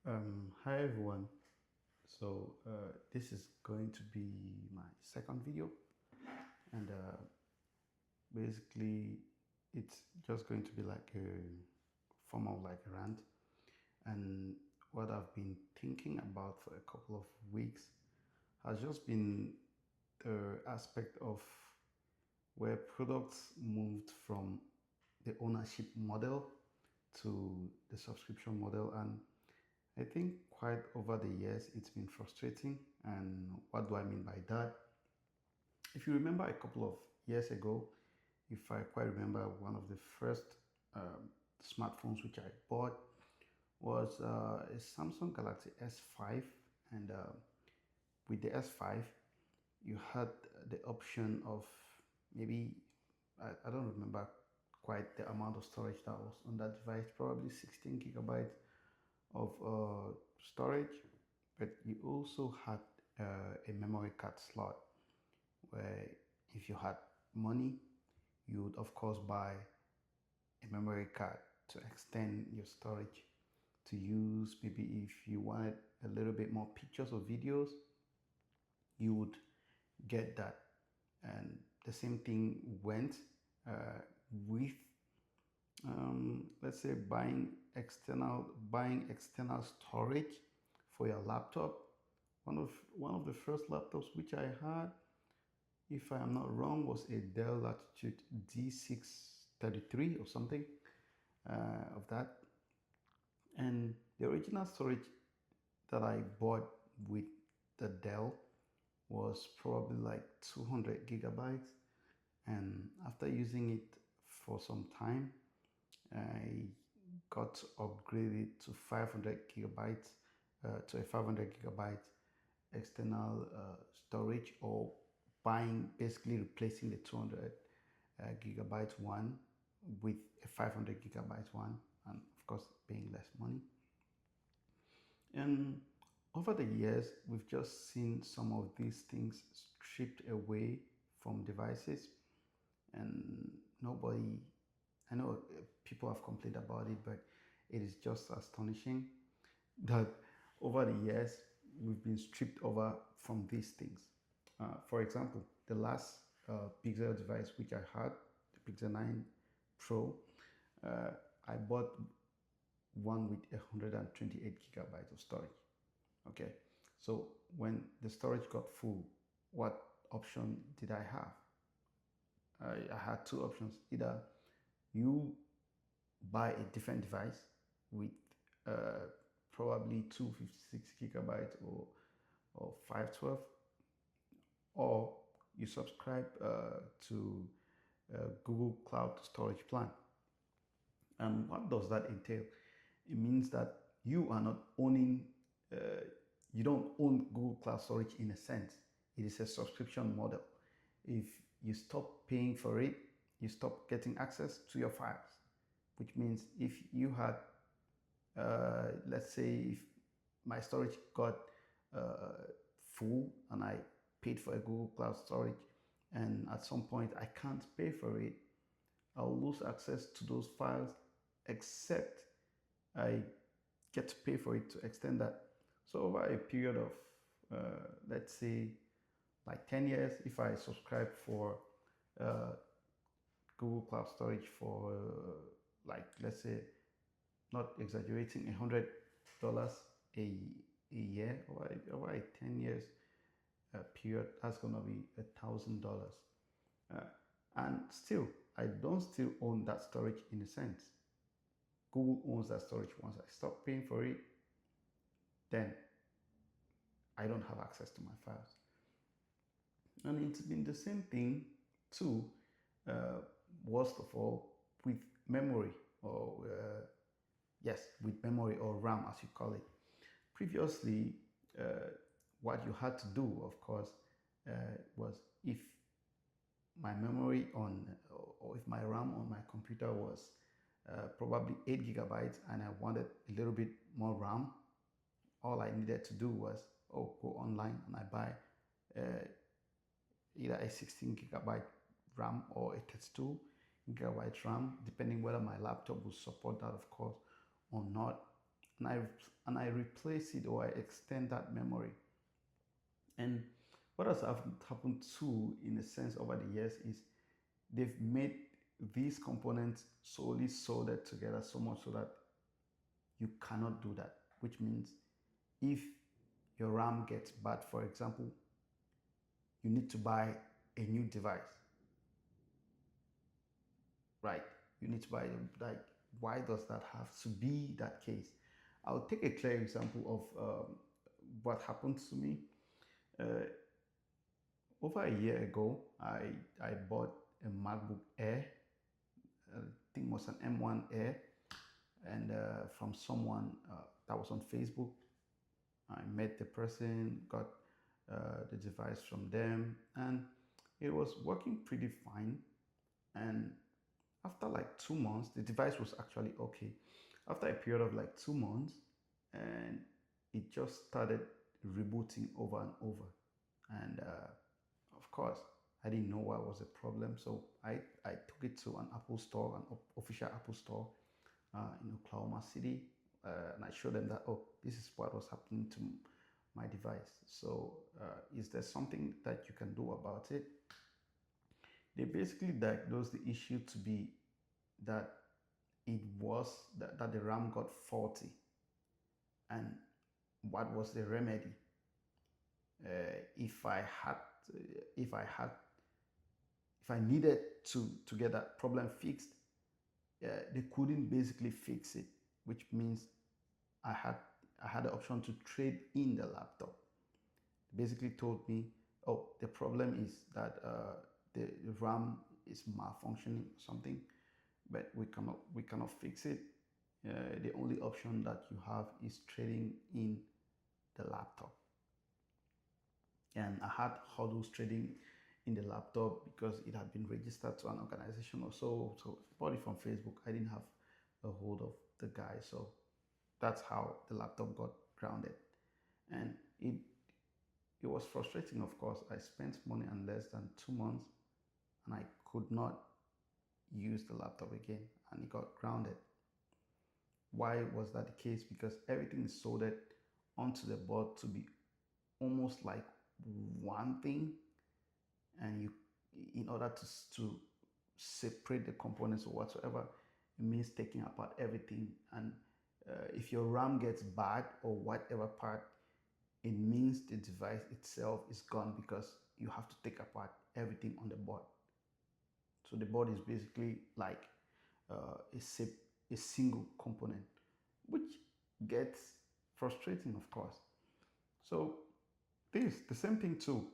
Hi everyone. This is going to be my second video, and basically, it's just going to be like a form of like a rant. And what I've been thinking about for a couple of weeks has just been the aspect of where products moved from the ownership model to the subscription model. And I think quite over the years, it's been frustrating. And what do I mean by that? If you remember a couple of years ago, if I quite remember, one of the first smartphones which I bought was a Samsung Galaxy S5. And with the S5, you had the option of maybe, I don't remember quite the amount of storage that was on that device, probably 16 gigabytes of storage, but you also had a memory card slot where if you had money, you would of course buy a memory card to extend your storage to use. Maybe if you wanted a little bit more pictures or videos, you would get that. And the same thing went with let's say buying external storage for your laptop. One of the first laptops which I had, if I am not wrong, was a Dell Latitude D633 or something of that. And the original storage that I bought with the Dell was probably like 200 gigabytes. And after using it for some time, I got to upgrade it to 500 gigabytes, to a 500 gigabyte external storage, or basically replacing the 200 gigabyte one with a 500 gigabyte one, and of course paying less money. And over the years, we've just seen some of these things stripped away from devices, and nobody, I know people have complained about it, but it is just astonishing that over the years we've been stripped over from these things. For example, the last Pixel device which I had, the Pixel 9 Pro, I bought one with 128 gigabytes of storage. Okay, so when the storage got full, what option did I have? I had two options. Either you buy a different device with uh, probably 256 gigabytes or 512, or you subscribe to Google Cloud Storage Plan. And what does that entail? It means that you are not owning, you don't own Google Cloud Storage in a sense. It is a subscription model. If you stop paying for it, you stop getting access to your files, which means if you had, let's say, if my storage got full and I paid for a Google Cloud storage, and at some point I can't pay for it, I'll lose access to those files except I get to pay for it to extend that. So over a period of, let's say, like 10 years, if I subscribe for uh, Google Cloud Storage for, like, let's say, not exaggerating, $100 a year, over a 10 years period, that's going to be $1,000. And still, I don't still own that storage in a sense. Google owns that storage. Once I stop paying for it, then I don't have access to my files. And it's been the same thing too, uh, worst of all, with memory, or yes, with memory or RAM as you call it. Previously, what you had to do, of course, was if my memory on, or if my RAM on my computer was probably 8 gigabytes and I wanted a little bit more RAM, all I needed to do was, go online and I buy either a 16 gigabyte RAM or a 32 gigabyte RAM, depending whether my laptop will support that, of course, or not. and I replace it or I extend that memory. And what has happened too, in a sense, over the years is they've made these components solely soldered together so much so that you cannot do that. Which means if your RAM gets bad, for example, you need to buy a new device, right? You need to buy like, why does that have to be that case? I'll take a clear example of what happened to me. Uh, Over a year ago, I bought a MacBook Air. I think it was an M1 Air, and from someone that was on Facebook. I met the person, got the device from them, and it was working pretty fine. And after like 2 months, the device was actually okay. After a period of like 2 months, and it just started rebooting over and over. And of course, I didn't know what was the problem, so I took it to an Apple store, an official Apple store in Oklahoma City, and I showed them that, oh, this is what was happening to my device. So, is there something that you can do about it? They basically diagnosed the issue to be that that the RAM got faulty. And what was the remedy? If I had, if I had, if I needed to get that problem fixed, they couldn't basically fix it, which means I had I had the option to trade in the laptop. They basically told me, oh, the problem is that the RAM is malfunctioning or something, but we cannot fix it. The only option that you have is trading in the laptop. And I had hurdles trading in the laptop because it had been registered to an organization or so. So I bought it from Facebook. I didn't have a hold of the guy, so that's how the laptop got grounded. And it was frustrating, of course. I spent money in less than 2 months, and I could not use the laptop again, and it got grounded. Why was that the case? Because everything is soldered onto the board to be almost like one thing, and you, in order to separate the components or whatsoever, it means taking apart everything. And if your RAM gets bad or whatever part, it means the device itself is gone because you have to take apart everything on the board. So the board is basically like a single component, which gets frustrating, of course. So the same thing too.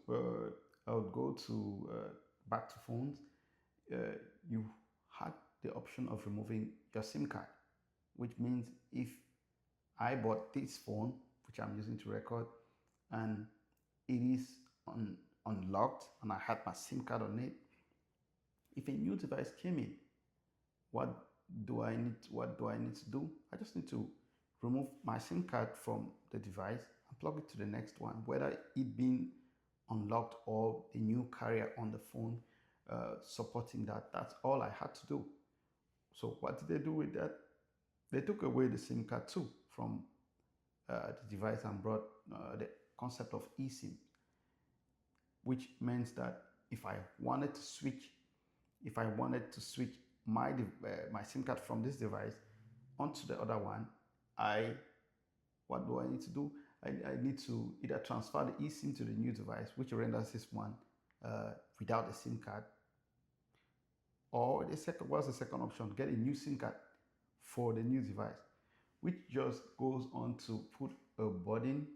I would go to back to phones. You had the option of removing your SIM card, which means if I bought this phone, which I'm using to record, and it is unlocked, and I had my SIM card on it. If a new device came in, what what do I need to do? I just need to remove my SIM card from the device and plug it to the next one, whether it being unlocked or the new carrier on the phone supporting that. That's all I had to do. So what did they do with that? They took away the SIM card too from the device and brought the concept of eSIM, which means that if I wanted to switch, if I wanted to switch my SIM card from this device onto the other one, I what do I need to do? I need to either transfer the eSIM to the new device, which renders this one without a SIM card, or what's the second option? Get a new SIM card for the new device, which just goes on to put a burden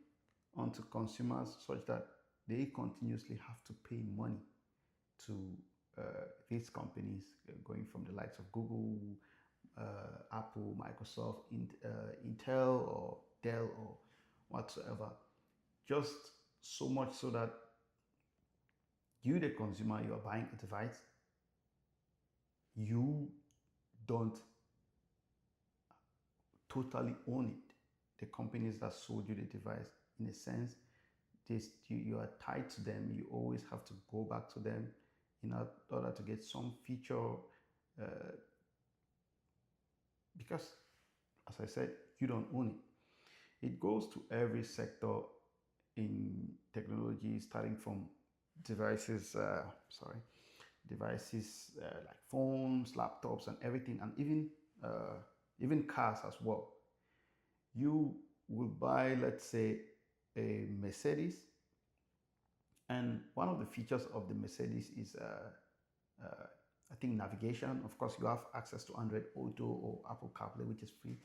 onto consumers such that they continuously have to pay money to these companies, going from the likes of Google, Apple, Microsoft, Intel, or Dell, or whatsoever. Just so much so that you, the consumer, you are buying a device, you don't totally own it. The companies that sold you the device, in a sense, you are tied to them. You always have to go back to them in order to get some feature, because, as I said, you don't own it. it goes to every sector in technology, starting from devices, devices like phones, laptops, and everything, and even cars as well. You will buy, let's say, a Mercedes, and one of the features of the Mercedes is, I think, navigation. Of course, you have access to Android Auto or Apple CarPlay, which is free,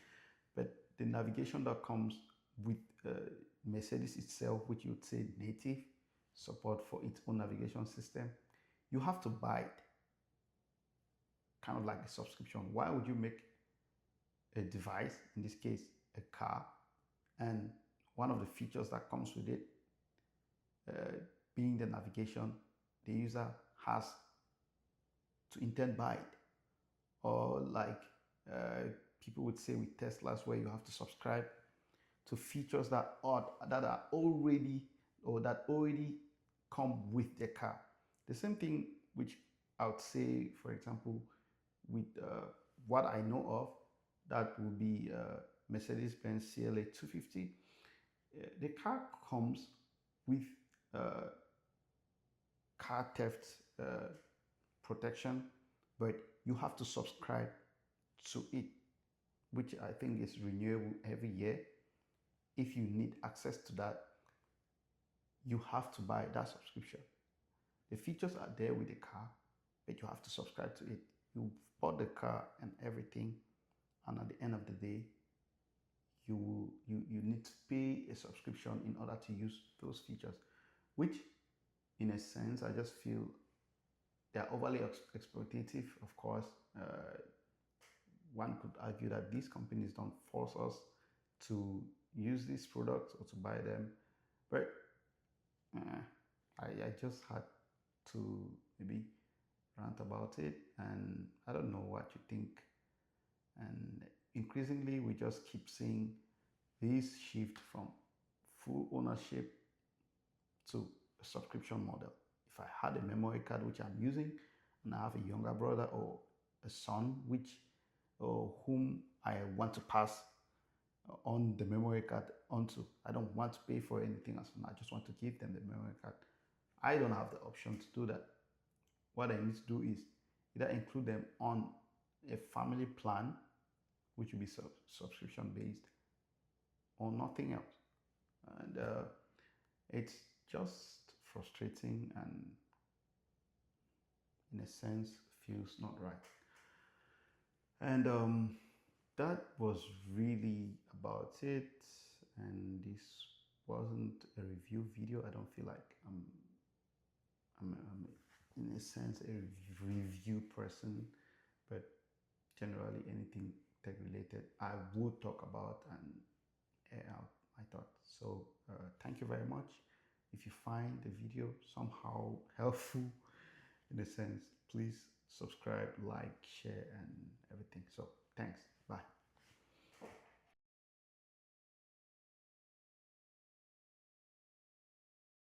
but the navigation that comes with Mercedes itself, which you would say native support for its own navigation system, you have to buy it, kind of like a subscription. Why would you make a device, in this case, a car, and one of the features that comes with it uh, being the navigation, the user has to intend by it? Or like people would say with Teslas, where you have to subscribe to features that are already, or that already come with the car. The same thing which I would say, for example, with what I know of, that would be Mercedes-Benz CLA 250. The car comes with uh, car theft protection, but you have to subscribe to it, which I think is renewable every year. If you need access to that, you have to buy that subscription. The features are there with the car, but you have to subscribe to it. You bought the car and everything, and at the end of the day, you need to pay a subscription in order to use those features, which, in a sense, I just feel they are overly exploitative. Of course, one could argue that these companies don't force us to use these products or to buy them, but uh, I just had to maybe rant about it, and I don't know what you think. And increasingly, we just keep seeing this shift from full ownership to a subscription model. If I had a memory card which I'm using, and I have a younger brother or a son which, or whom I want to pass on the memory card onto, I don't want to pay for anything else. I just want to give them the memory card. I don't have the option to do that. What I need to do is either include them on a family plan, which will be subscription based, or nothing else. And it's just frustrating, and in a sense feels not right. And that was really about it. And this wasn't a review video. I don't feel like I'm in a sense a review person, but generally anything tech related I would talk about and air out my thoughts. So thank you very much. If you find the video somehow helpful, in a sense, please subscribe, like, share, and everything. So thanks. Bye.